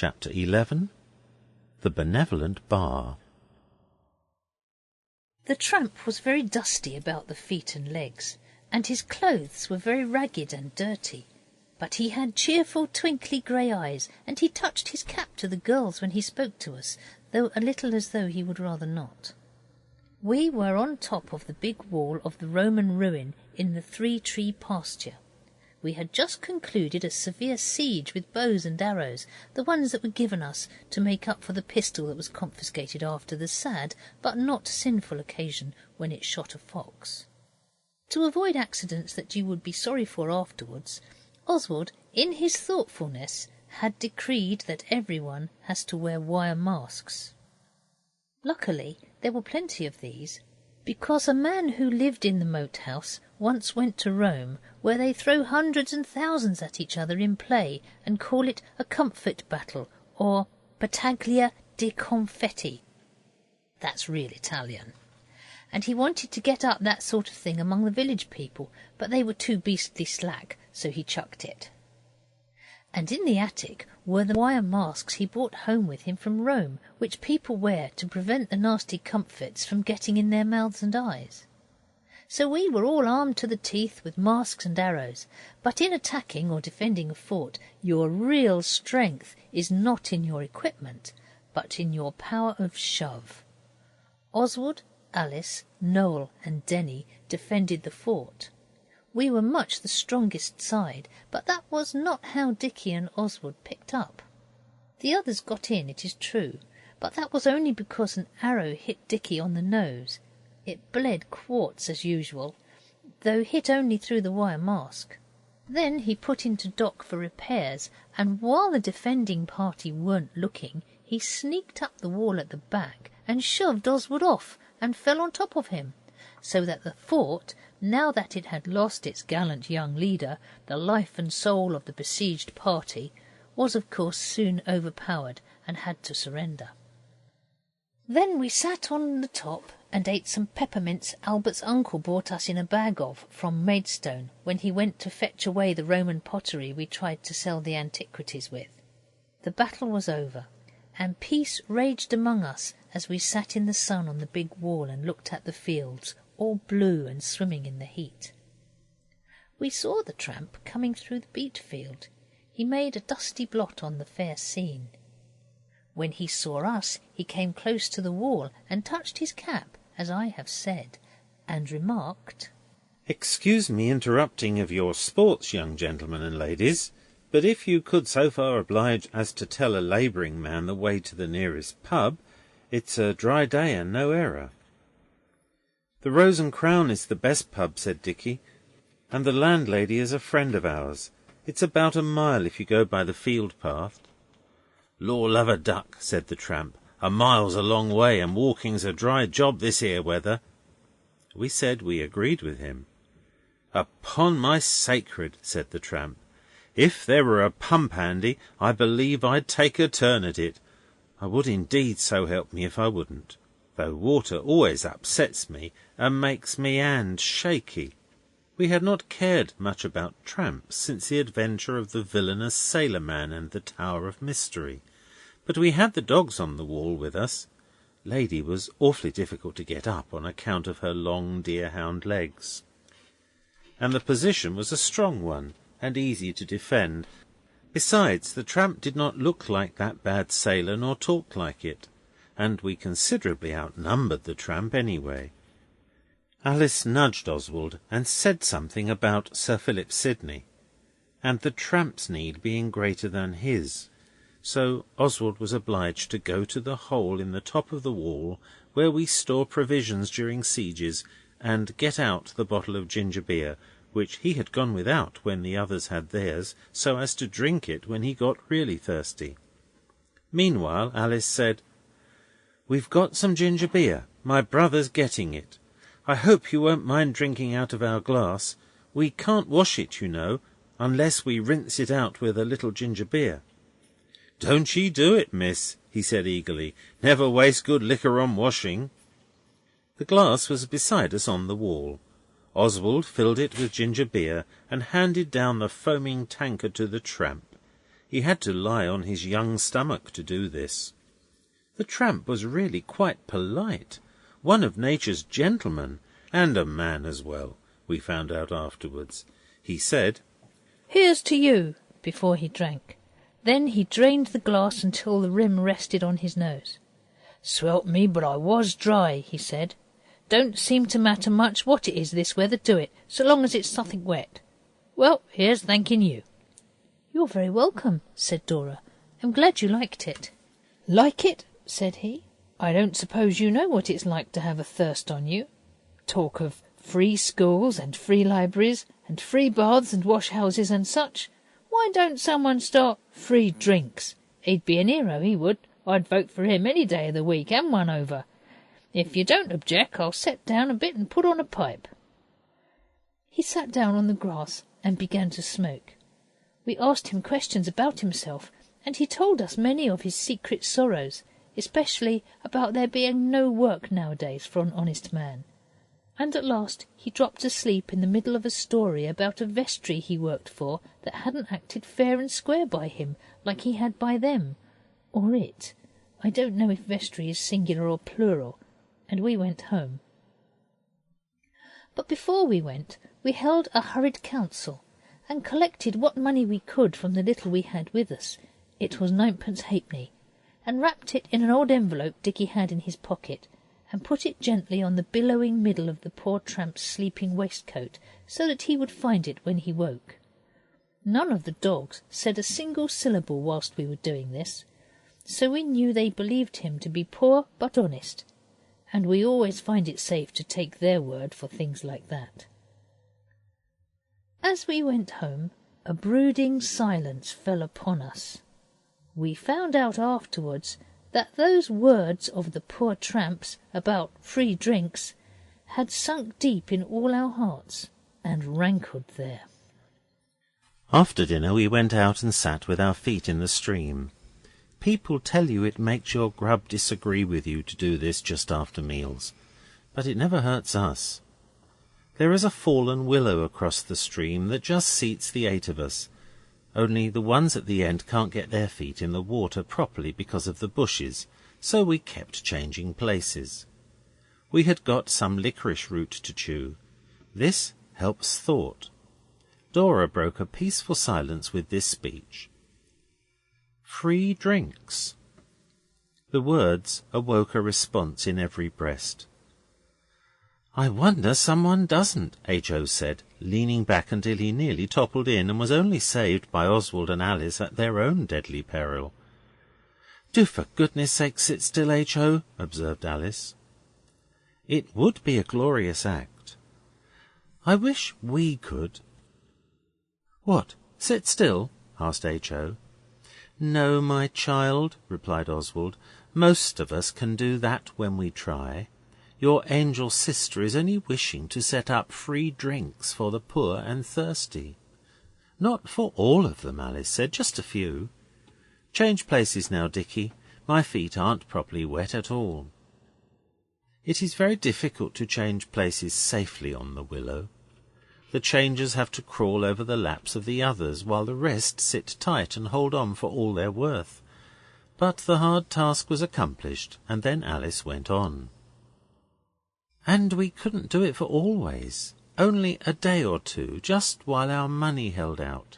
Chapter 11. The Benevolent Bar. The tramp was very dusty about the feet and legs, and his clothes were very ragged and dirty, but he had cheerful twinkly grey eyes, and he touched his cap to the girls when he spoke to us, though a little as though he would rather not. We were on top of the big wall of the Roman ruin in the 3-tree pasture. We had just concluded a severe siege with bows and arrows, the ones that were given us to make up for the pistol that was confiscated after the sad but not sinful occasion when it shot a fox. To avoid accidents that you would be sorry for afterwards, Oswald, in his thoughtfulness, had decreed that everyone has to wear wire masks. Luckily, there were plenty of these, because a man who lived in the moat house once went to Rome, where they throw hundreds and thousands at each other in play and call it a comfit battle, or battaglia di confetti. That's real Italian. And he wanted to get up that sort of thing among the village people, but they were too beastly slack, so he chucked it. And in the attic were the wire masks he brought home with him from Rome, which people wear to prevent the nasty comfits from getting in their mouths and eyes. So we were all armed to the teeth with masks and arrows, but in attacking or defending a fort, your real strength is not in your equipment, but in your power of shove. Oswald, Alice, Noel and Denny defended the fort. We were much the strongest side, but that was not how Dicky and Oswald picked up. The others got in, it is true, but that was only because an arrow hit Dicky on the nose. It bled quarts as usual, though hit only through the wire mask. Then he put into dock for repairs, and while the defending party weren't looking, he sneaked up the wall at the back and shoved Oswald off and fell on top of him, so that the fort, now that it had lost its gallant young leader, the life and soul of the besieged party, was of course soon overpowered and had to surrender. Then we sat on the top and ate some peppermints Albert's uncle brought us in a bag of from Maidstone when he went to fetch away the Roman pottery we tried to sell the antiquities with. The battle was over, and peace raged among us as we sat in the sun on the big wall and looked at the fields, all blue and swimming in the heat. We saw the tramp coming through the beet field. He made a dusty blot on the fair scene. When he saw us, he came close to the wall and touched his cap, as I have said, and remarked, "Excuse me interrupting of your sports, young gentlemen and ladies, but if you could so far oblige as to tell a labouring man the way to the nearest pub, it's a dry day and no error." "The Rose and Crown is the best pub," said Dicky, "and the landlady is a friend of ours. It's about a mile if you go by the field path." "Law love a duck," said the tramp. "A mile's a long way, and walking's a dry job this here weather." We said we agreed with him. "Upon my sacred," said the tramp, "if there were a pump handy, I believe I'd take a turn at it. I would indeed, so help me if I wouldn't, though water always upsets me and makes me hand shaky." We had not cared much about tramps since the adventure of the villainous sailor man and the Tower of Mystery, but we had the dogs on the wall with us. Lady was awfully difficult to get up on account of her long deerhound legs, and the position was a strong one and easy to defend. Besides, the tramp did not look like that bad sailor nor talk like it, and we considerably outnumbered the tramp anyway. Alice nudged Oswald and said something about Sir Philip Sidney, and the tramp's need being greater than his, so Oswald was obliged to go to the hole in the top of the wall where we store provisions during sieges, and get out the bottle of ginger beer, which he had gone without when the others had theirs, so as to drink it when he got really thirsty. Meanwhile Alice said, "We've got some ginger beer. My brother's getting it. I hope you won't mind drinking out of our glass. We can't wash it, you know, unless we rinse it out with a little ginger beer." "Don't ye do it, miss," he said eagerly. "Never waste good liquor on washing." The glass was beside us on the wall. Oswald filled it with ginger beer and handed down the foaming tankard to the tramp. He had to lie on his young stomach to do this. The tramp was really quite polite, one of nature's gentlemen, and a man as well, we found out afterwards. He said, "Here's to you," before he drank. Then he drained the glass until the rim rested on his nose. "Swelp me, but I was dry," he said. "Don't seem to matter much what it is this weather, do it, so long as it's something wet. Well, here's thanking you." "You're very welcome," said Dora. "I'm glad you liked it." "Like it?" said he. "I don't suppose you know what it's like to have a thirst on you. Talk of free schools and free libraries and free baths and wash-houses and such. Why don't someone start free drinks? He'd be an hero, he would. I'd vote for him any day of the week and one over. If you don't object, I'll set down a bit and put on a pipe." He sat down on the grass and began to smoke. We asked him questions about himself, and he told us many of his secret sorrows, especially about there being no work nowadays for an honest man. And at last he dropped asleep in the middle of a story about a vestry he worked for that hadn't acted fair and square by him like he had by them, or it. I don't know if vestry is singular or plural, and we went home. But before we went, we held a hurried council, and collected what money we could from the little we had with us. It was 9pence halfpenny, and wrapped it in an old envelope Dicky had in his pocket, and put it gently on the billowing middle of the poor tramp's sleeping waistcoat, so that he would find it when he woke. None of the dogs said a single syllable whilst we were doing this, so we knew they believed him to be poor but honest, and we always find it safe to take their word for things like that. As we went home, a brooding silence fell upon us. We found out afterwards that those words of the poor tramp's about free drinks had sunk deep in all our hearts and rankled there. After dinner we went out and sat with our feet in the stream. People tell you it makes your grub disagree with you to do this just after meals, but it never hurts us. There is a fallen willow across the stream that just seats the 8 of us, only the ones at the end can't get their feet in the water properly because of the bushes, so we kept changing places. We had got some licorice root to chew. This helps thought. Dora broke a peaceful silence with this speech. "Free drinks." The words awoke a response in every breast. "I wonder someone doesn't," H.O. said, leaning back until he nearly toppled in, and was only saved by Oswald and Alice at their own deadly peril. "Do for goodness sake sit still, H.O., observed Alice. "It would be a glorious act. I wish we could." "What, sit still?" asked H.O. "No, my child," replied Oswald. "Most of us can do that when we try. Your angel sister is only wishing to set up free drinks for the poor and thirsty." "Not for all of them," Alice said, "just a few. Change places now, Dicky. My feet aren't properly wet at all." It is very difficult to change places safely on the willow. The changers have to crawl over the laps of the others, while the rest sit tight and hold on for all they're worth. But the hard task was accomplished, and then Alice went on. "And we couldn't do it for always, only a day or two, just while our money held out.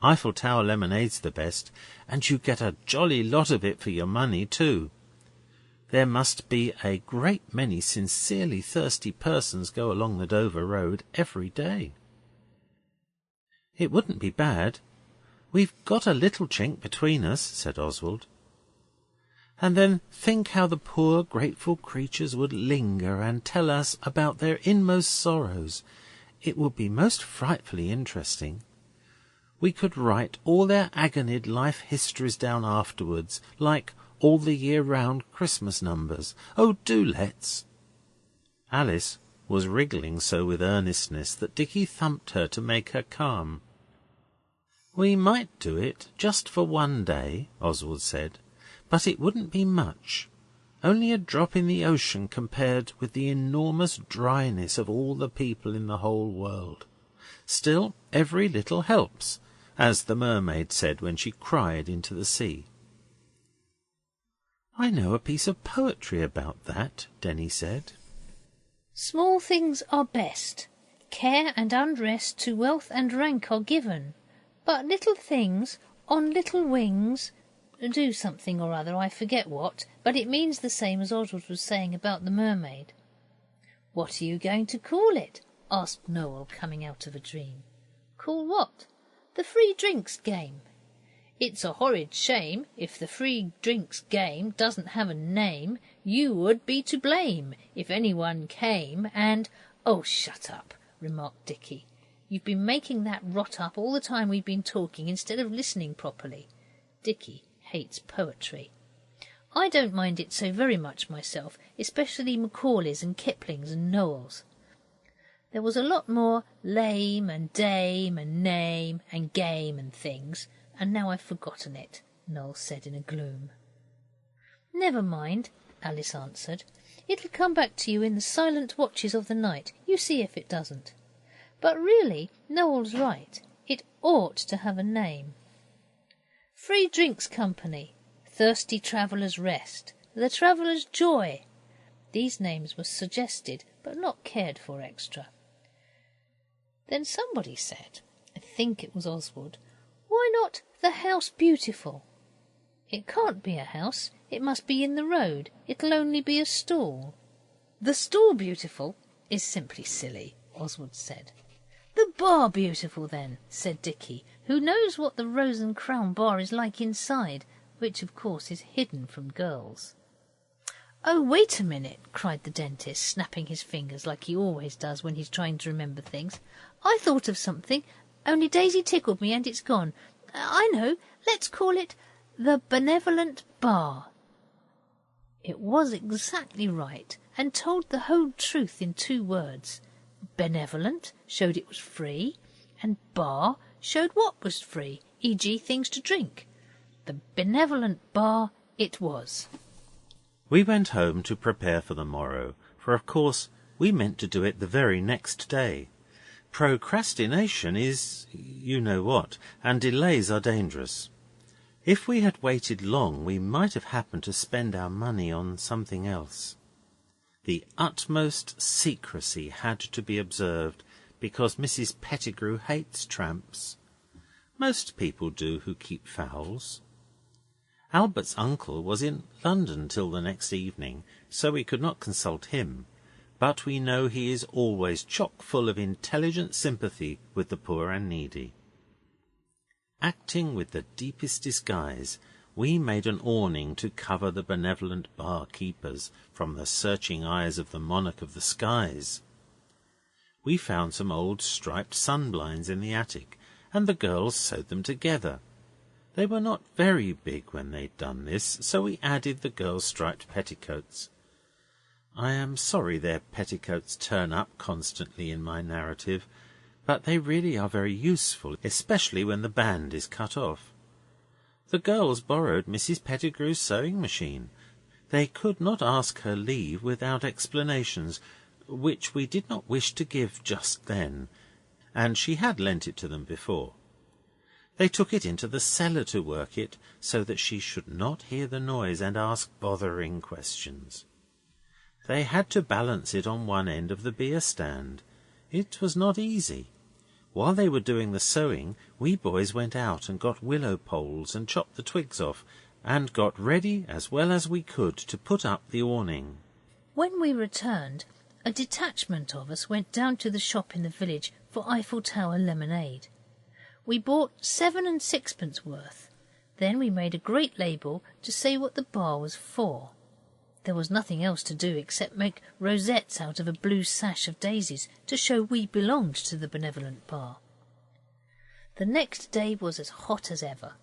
Eiffel Tower lemonade's the best, and you get a jolly lot of it for your money too. There must be a great many sincerely thirsty persons go along the Dover Road every day." "It wouldn't be bad. We've got a little chink between us," said Oswald. "And then think how the poor grateful creatures would linger and tell us about their inmost sorrows. It would be most frightfully interesting. We could write all their agonied life histories down afterwards, like all the year-round Christmas numbers. Oh, do let's." Alice was wriggling so with earnestness that Dicky thumped her to make her calm. "We might do it just for one day," Oswald said, "but it wouldn't be much. Only a drop in the ocean compared with the enormous dryness of all the people in the whole world. Still, every little helps, as the mermaid said when she cried into the sea. "I know a piece of poetry about that," Denny said. Small things are best. Care and unrest to wealth and rank are given. But little things on little wings do something or other, I forget what, but it means the same as Oswald was saying about the mermaid. "What are you going to call it?" asked Noel, coming out of a dream. "Call what?" "The free drinks game." "It's a horrid shame if the free drinks game doesn't have a name. You would be to blame if anyone came and—" "Oh, shut up," remarked Dicky. "You've been making that rot up all the time we've been talking instead of listening properly." Dicky hates poetry. I don't mind it so very much myself, especially Macaulay's and Kipling's and Noel's. There was a lot more lame and dame and name and game and things, and now I've forgotten it, Noel said in a gloom. "Never mind," Alice answered. "It'll come back to you in the silent watches of the night. You see if it doesn't. But really, Noel's right. It ought to have a name. Free Drinks Company, Thirsty Travellers' Rest, The Travellers' Joy." These names were suggested, but not cared for extra. Then somebody said, I think it was Oswald, "Why not the House Beautiful?" "It can't be a house. It must be in the road. It'll only be a stall." "The Stall Beautiful is simply silly," Oswald said. "The Bar Beautiful, then," said Dicky, who knows what the Rose and Crown Bar is like inside, which, of course, is hidden from girls. "Oh, wait a minute," cried the dentist, snapping his fingers like he always does when he's trying to remember things. "I thought of something, only Daisy tickled me and it's gone. I know, let's call it the Benevolent Bar." It was exactly right, and told the whole truth in 2 words. Benevolent showed it was free, and bar showed what was free, e.g. things to drink. The Benevolent Bar it was. We went home to prepare for the morrow, for of course we meant to do it the very next day. Procrastination is you know what, and delays are dangerous. If we had waited long we might have happened to spend our money on something else. The utmost secrecy had to be observed, because Mrs. Pettigrew hates tramps. Most people do who keep fowls. Albert's uncle was in London till the next evening, so we could not consult him, but we know he is always chock full of intelligent sympathy with the poor and needy. Acting with the deepest disguise, we made an awning to cover the Benevolent Bar keepers from the searching eyes of the monarch of the skies. We found some old striped sunblinds in the attic, and the girls sewed them together. They were not very big when they'd done this, so we added the girls' striped petticoats. I am sorry their petticoats turn up constantly in my narrative, but they really are very useful, especially when the band is cut off. The girls borrowed Mrs. Pettigrew's sewing machine. They could not ask her leave without explanations, which we did not wish to give just then, and she had lent it to them before. They took it into the cellar to work it, so that she should not hear the noise and ask bothering questions. They had to balance it on one end of the beer stand. It was not easy. While they were doing the sewing, we boys went out and got willow poles and chopped the twigs off, and got ready as well as we could to put up the awning. When we returned, a detachment of us went down to the shop in the village for Eiffel Tower lemonade. We bought 7 and 6pence worth. Then we made a great label to say what the bar was for. There was nothing else to do except make rosettes out of a blue sash of daisies to show we belonged to the Benevolent Bar. The next day was as hot as ever.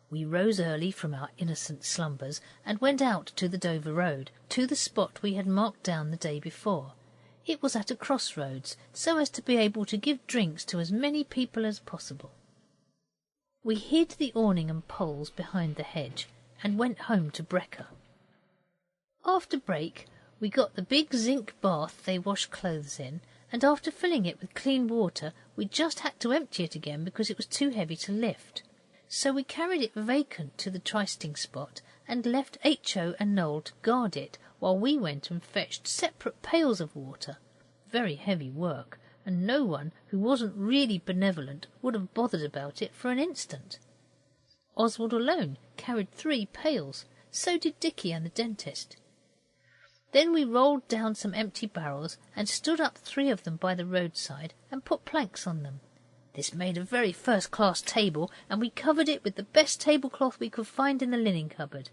We rose early from our innocent slumbers and went out to the Dover Road, to the spot we had marked down the day before. It was at a crossroads, so as to be able to give drinks to as many people as possible. We hid the awning and poles behind the hedge and went home to Brecker. After break we got the big zinc bath they wash clothes in, and after filling it with clean water we just had to empty it again because it was too heavy to lift. So we carried it vacant to the trysting spot and left H.O. and Noel to guard it while we went and fetched separate pails of water. Very heavy work, and no one who wasn't really benevolent would have bothered about it for an instant. Oswald alone carried 3 pails, so did Dicky and the dentist. Then we rolled down some empty barrels and stood up 3 of them by the roadside and put planks on them. This made a very first-class table, and we covered it with the best tablecloth we could find in the linen cupboard.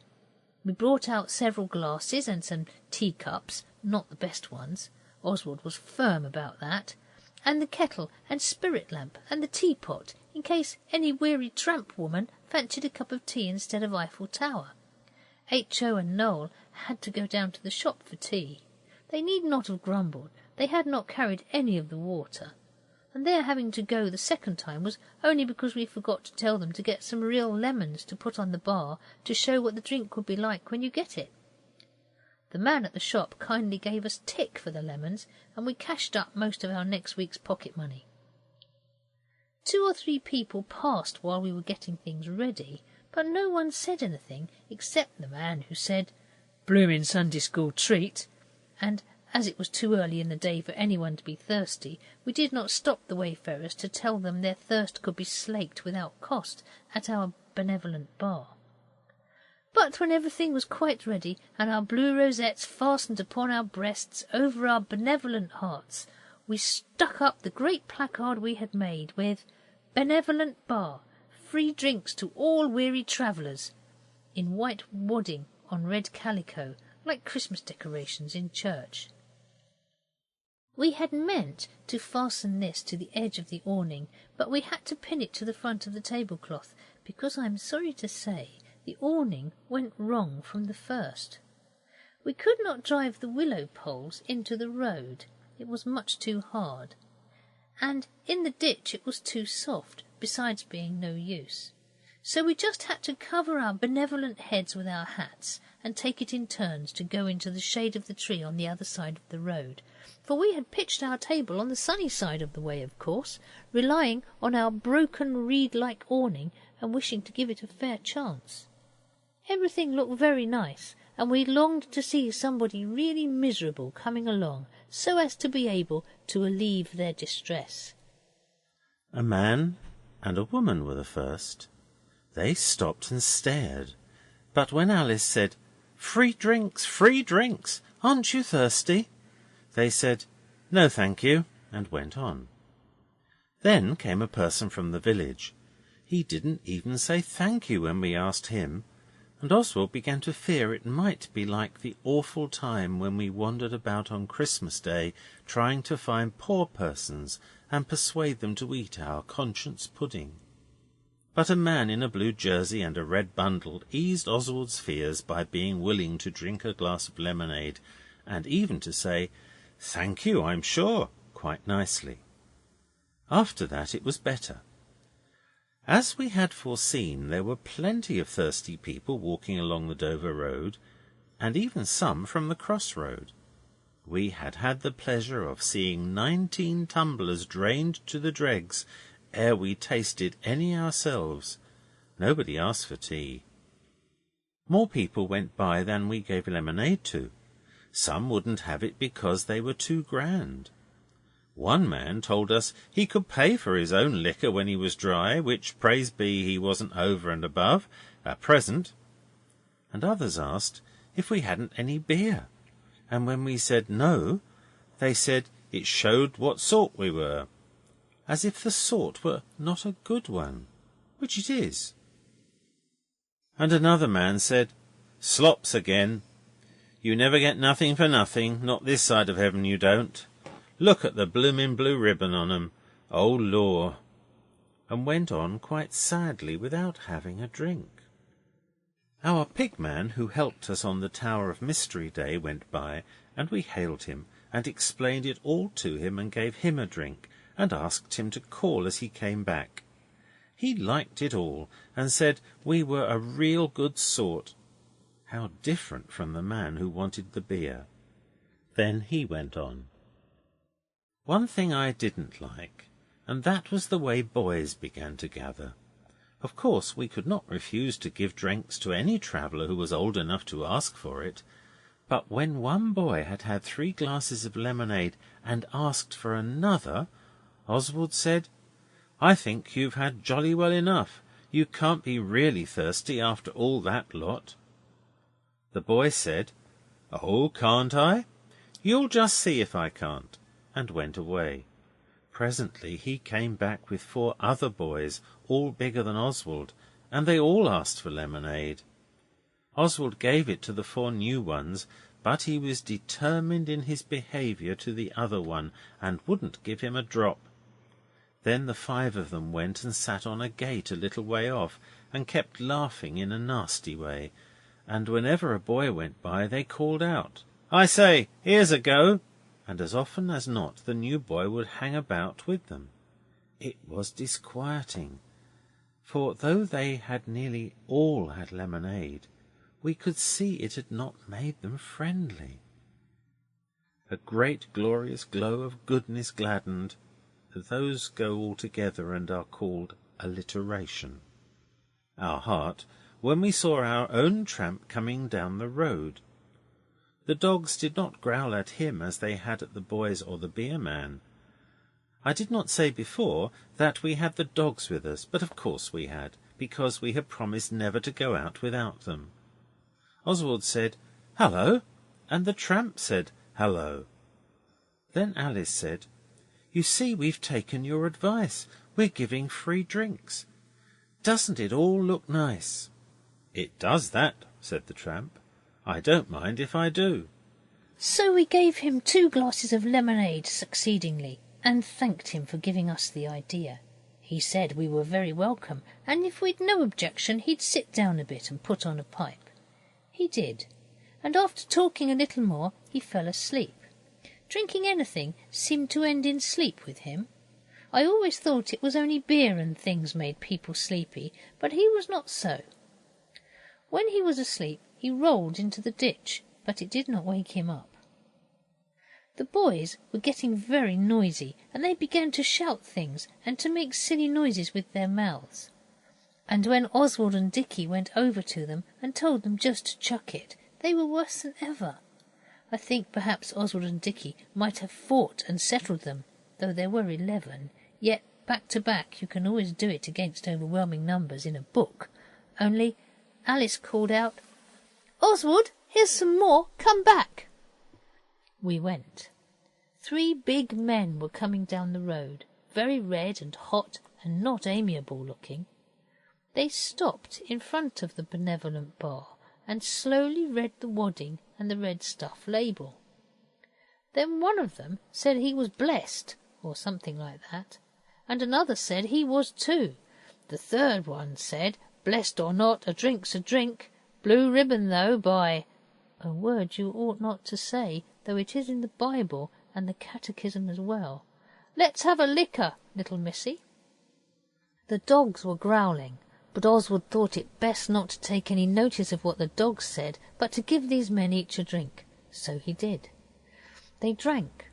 We brought out several glasses and some teacups, not the best ones. Oswald was firm about that. And the kettle and spirit lamp and the teapot, in case any weary tramp woman fancied a cup of tea instead of Eiffel Tower. H.O. and Noel had to go down to the shop for tea. They need not have grumbled. They had not carried any of the water. And their having to go the second time was only because we forgot to tell them to get some real lemons to put on the bar to show what the drink would be like when you get it. The man at the shop kindly gave us tick for the lemons, and we cashed up most of our next week's pocket money. 2 or 3 people passed while we were getting things ready, but no one said anything except the man who said, "Bloomin' Sunday school treat," and as it was too early in the day for anyone to be thirsty, we did not stop the wayfarers to tell them their thirst could be slaked without cost at our Benevolent Bar. But when everything was quite ready and our blue rosettes fastened upon our breasts over our benevolent hearts, we stuck up the great placard we had made with "Benevolent Bar, free drinks to all weary travellers," in white wadding on red calico, like Christmas decorations in church. We had meant to fasten this to the edge of the awning, but we had to pin it to the front of the tablecloth because, I am sorry to say, the awning went wrong from the first. We could not drive the willow poles into the road. It was much too hard. And in the ditch it was too soft, besides being no use. So we just had to cover our benevolent heads with our hats and take it in turns to go into the shade of the tree on the other side of the road, for we had pitched our table on the sunny side of the way, of course, relying on our broken reed-like awning and wishing to give it a fair chance. Everything looked very nice, and we longed to see somebody really miserable coming along so as to be able to relieve their distress. A man and a woman were the first. They stopped and stared, but when Alice said, free drinks, aren't you thirsty?" they said, "No, thank you," and went on. Then came a person from the village. He didn't even say thank you when we asked him, and Oswald began to fear it might be like the awful time when we wandered about on Christmas Day trying to find poor persons and persuade them to eat our conscience pudding. But a man in a blue jersey and a red bundle eased Oswald's fears by being willing to drink a glass of lemonade, and even to say, "Thank you, I'm sure," quite nicely. After that it was better. As we had foreseen, there were plenty of thirsty people walking along the Dover Road, and even some from the crossroad. We had had the pleasure of seeing 19 tumblers drained to the dregs ere we tasted any ourselves. Nobody asked for tea. More people went by than we gave lemonade to. Some wouldn't have it because they were too grand. One man told us he could pay for his own liquor when he was dry, which, praise be, he wasn't over and above at present. And others asked if we hadn't any beer, and when we said no, they said it showed what sort we were, as if the sort were not a good one, which it is. And another man said, "Slops again. You never get nothing for nothing, not this side of heaven you don't. Look at the bloomin' blue ribbon on 'em. Oh, law!" and went on quite sadly without having a drink. Our pigman, who helped us on the Tower of Mystery Day, went by, and we hailed him and explained it all to him and gave him a drink, and asked him to call as he came back. He liked it all, and said we were a real good sort. How different from the man who wanted the beer. Then he went on. One thing I didn't like, and that was the way boys began to gather. Of course, we could not refuse to give drinks to any traveller who was old enough to ask for it, but when one boy had had 3 glasses of lemonade and asked for another, Oswald said, "I think you've had jolly well enough. You can't be really thirsty after all that lot." The boy said, "Oh, can't I? You'll just see if I can't," and went away. Presently he came back with 4 other boys, all bigger than Oswald, and they all asked for lemonade. Oswald gave it to the 4 new ones, but he was determined in his behaviour to the other one, and wouldn't give him a drop. Then the 5 of them went and sat on a gate a little way off, and kept laughing in a nasty way, and whenever a boy went by they called out, "I say, here's a go!" and as often as not the new boy would hang about with them. It was disquieting, for though they had nearly all had lemonade, we could see it had not made them friendly. A great glorious glow of goodness gladdened. Those go all together and are called alliteration. Our heart when we saw our own tramp coming down the road. The dogs did not growl at him as they had at the boys or the beer man. I did not say before that we had the dogs with us, but of course we had, because we had promised never to go out without them. Oswald said, "Hello," and the tramp said, "Hello." Then Alice said, "You see, we've taken your advice. We're giving free drinks. Doesn't it all look nice?" "It does that," said the tramp. "I don't mind if I do." So we gave him 2 glasses of lemonade succeedingly, and thanked him for giving us the idea. He said we were very welcome, and if we'd no objection he'd sit down a bit and put on a pipe. He did, and after talking a little more he fell asleep. Drinking anything seemed to end in sleep with him. I always thought it was only beer and things made people sleepy, but he was not so. When he was asleep he rolled into the ditch, but it did not wake him up. The boys were getting very noisy, and they began to shout things and to make silly noises with their mouths. And when Oswald and Dicky went over to them and told them just to chuck it, they were worse than ever. I think perhaps Oswald and Dicky might have fought and settled them, though there were 11, yet back to back you can always do it against overwhelming numbers in a book. Only Alice called out, "Oswald, here's some more, come back." We went. 3 big men were coming down the road, very red and hot and not amiable looking. They stopped in front of the Benevolent Bar and slowly read the wadding and the red stuff label. Then one of them said he was blessed, or something like that, and another said he was too. The third one said, "Blessed or not, a drink's a drink. Blue ribbon, though, by—" a word you ought not to say, though it is in the Bible and the Catechism as well. "Let's have a liquor, little missy." The dogs were growling, but Oswald thought it best not to take any notice of what the dogs said, but to give these men each a drink. So he did. They drank,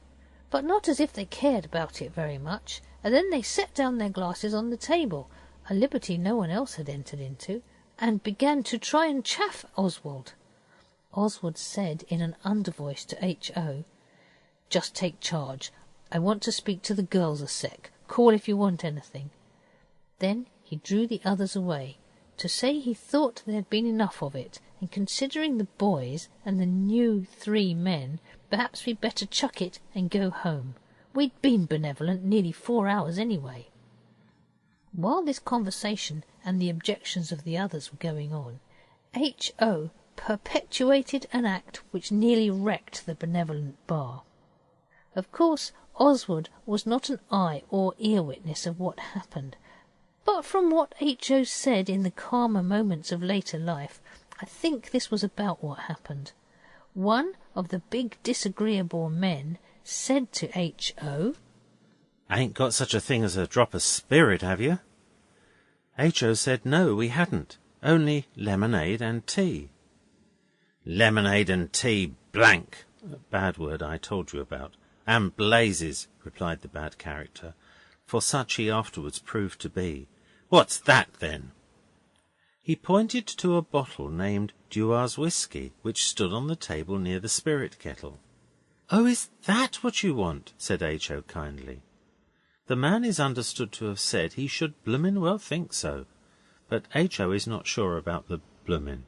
but not as if they cared about it very much, and then they set down their glasses on the table, a liberty no one else had entered into, and began to try and chaff Oswald. Oswald said in an undervoice to H.O., "Just take charge. I want to speak to the girls a sec. Call if you want anything." Then he drew the others away, to say he thought there had been enough of it, and considering the boys and the new 3 men, perhaps we'd better chuck it and go home. We'd been benevolent nearly 4 hours anyway. While this conversation and the objections of the others were going on, H.O. perpetuated an act which nearly wrecked the Benevolent Bar. Of course, Oswald was not an eye or ear witness of what happened, but from what H.O. said in the calmer moments of later life, I think this was about what happened. One of the big disagreeable men said to H.O., "Ain't got such a thing as a drop of spirit, have you?" H.O. said no, we hadn't, only lemonade and tea. "Lemonade and tea, blank!" Bad word I told you about. And blazes, replied the bad character, for such he afterwards proved to be. What's that, then? He pointed to a bottle named Dewar's Whisky, which stood on the table near the spirit kettle. Oh, is that what you want? Said H.O. kindly. The man is understood to have said he should bloomin' well think so, but H.O. is not sure about the bloomin'.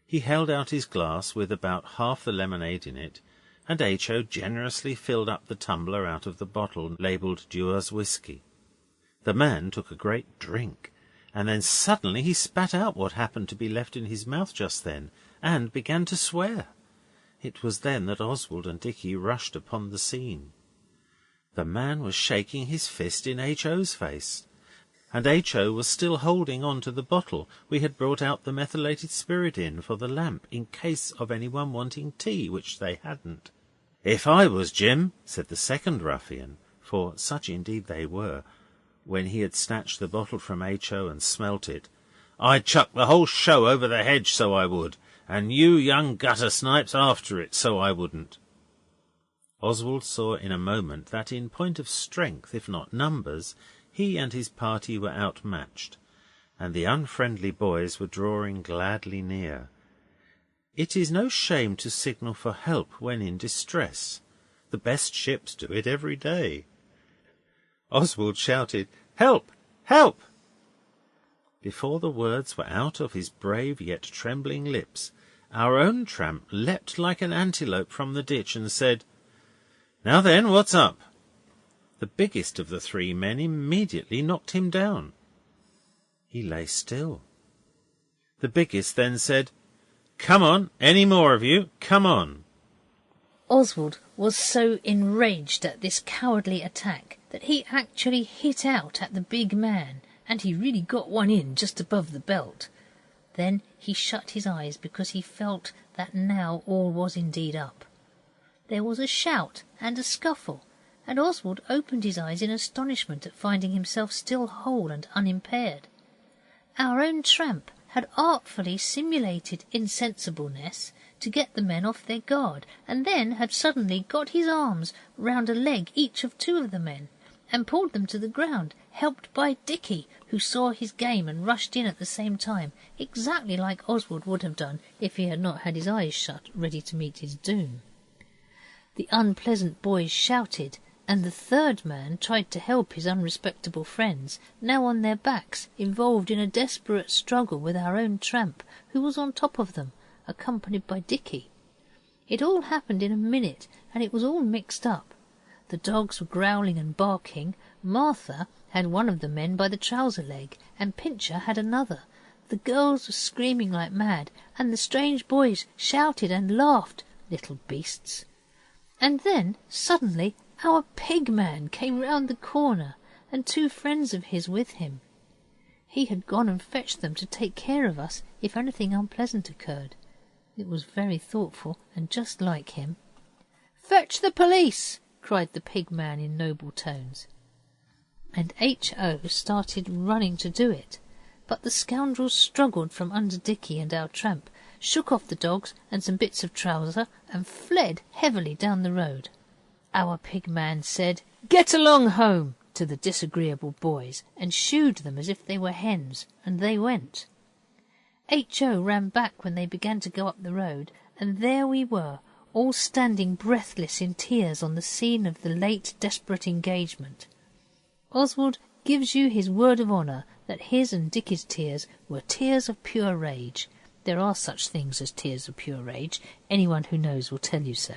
He held out his glass with about half the lemonade in it, and H.O. generously filled up the tumbler out of the bottle labelled Dewar's Whisky. The man took a great drink, and then suddenly he spat out what happened to be left in his mouth just then, and began to swear. It was then that Oswald and Dicky rushed upon the scene. The man was shaking his fist in H.O.'s face, and H.O. was still holding on to the bottle we had brought out the methylated spirit in for the lamp in case of anyone wanting tea, which they hadn't. If I was Jim, said the second ruffian, for such indeed they were, when he had snatched the bottle from H.O. and smelt it, I'd chuck the whole show over the hedge, so I would, and you young gutter snipes after it, so I wouldn't. Oswald saw in a moment that in point of strength, if not numbers, he and his party were outmatched, and the unfriendly boys were drawing gladly near. It is no shame to signal for help when in distress. The best ships do it every day. Oswald shouted, "Help! Help!" Before the words were out of his brave yet trembling lips, our own tramp leapt like an antelope from the ditch and said, "Now then, what's up?" The biggest of the three men immediately knocked him down. He lay still. The biggest then said, "Come on, any more of you, come on." Oswald was so enraged at this cowardly attack that he actually hit out at the big man, and he really got one in just above the belt. Then he shut his eyes because he felt that now all was indeed up. There was a shout and a scuffle, and Oswald opened his eyes in astonishment at finding himself still whole and unimpaired. Our own tramp had artfully simulated insensibleness to get the men off their guard, and then had suddenly got his arms round a leg each of two of the men, and pulled them to the ground, helped by Dicky, who saw his game and rushed in at the same time, exactly like Oswald would have done if he had not had his eyes shut, ready to meet his doom. The unpleasant boys shouted, and the third man tried to help his unrespectable friends, now on their backs, involved in a desperate struggle with our own tramp, who was on top of them, accompanied by Dicky. It all happened in a minute, and it was all mixed up. The dogs were growling and barking. Martha had one of the men by the trouser leg, and Pincher had another. The girls were screaming like mad, and the strange boys shouted and laughed, little beasts. And then, suddenly, our pig man came round the corner, and two friends of his with him. He had gone and fetched them to take care of us if anything unpleasant occurred. It was very thoughtful and just like him. "Fetch the police!" cried the pig man in noble tones. And H.O. started running to do it, but the scoundrels struggled from under Dicky and our tramp, shook off the dogs and some bits of trouser, and fled heavily down the road. Our pig man said, "Get along home," to the disagreeable boys, and shooed them as if they were hens, and they went. H.O. ran back when they began to go up the road, and there we were, all standing breathless in tears on the scene of the late desperate engagement. Oswald gives you his word of honour that his and Dicky's tears were tears of pure rage. There are such things as tears of pure rage. Anyone who knows will tell you so.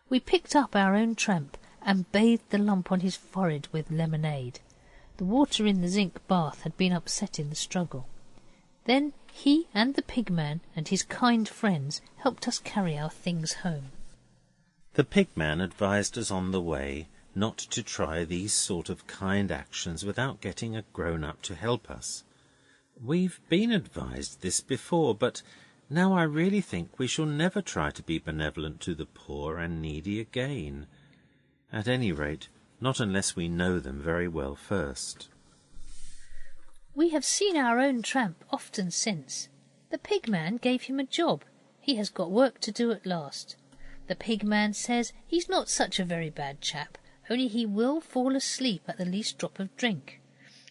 We picked up our own tramp and bathed the lump on his forehead with lemonade. The water in the zinc bath had been upset in the struggle. Then he and the pigman and his kind friends helped us carry our things home. The pigman advised us on the way not to try these sort of kind actions without getting a grown-up to help us. We've been advised this before, but now I really think we shall never try to be benevolent to the poor and needy again. At any rate, not unless we know them very well first. We have seen our own tramp often since. The pigman gave him a job. He has got work to do at last. The pigman says he's not such a very bad chap, only he will fall asleep at the least drop of drink.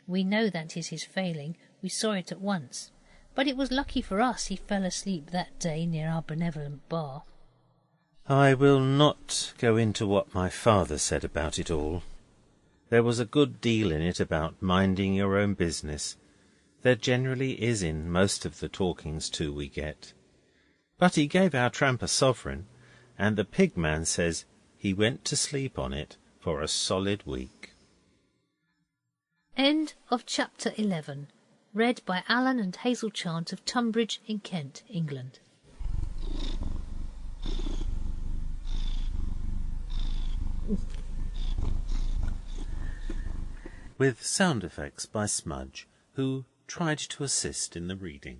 We know that is his failing, we saw it at once. But it was lucky for us he fell asleep that day near our Benevolent Bar. I will not go into what my father said about it all. There was a good deal in it about minding your own business. There generally is in most of the talkings to we get. But he gave our tramp a sovereign, and the pigman says he went to sleep on it for a solid week. End of chapter 11. Read by Alan and Hazel Chant of Tunbridge in Kent, England. With sound effects by Smudge, who tried to assist in the reading.